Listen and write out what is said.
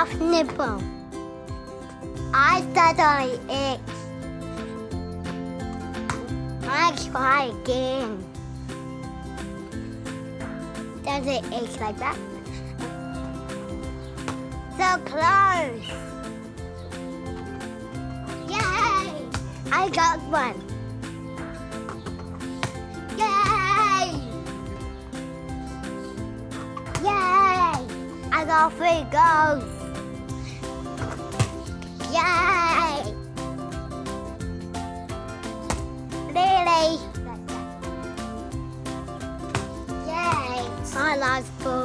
love Netball. I start on X. I try again. Does it X like that? So close. Yay! I got one. Yay! Yay! I got 3 goals. Yay! Really? Yay! I lost 4.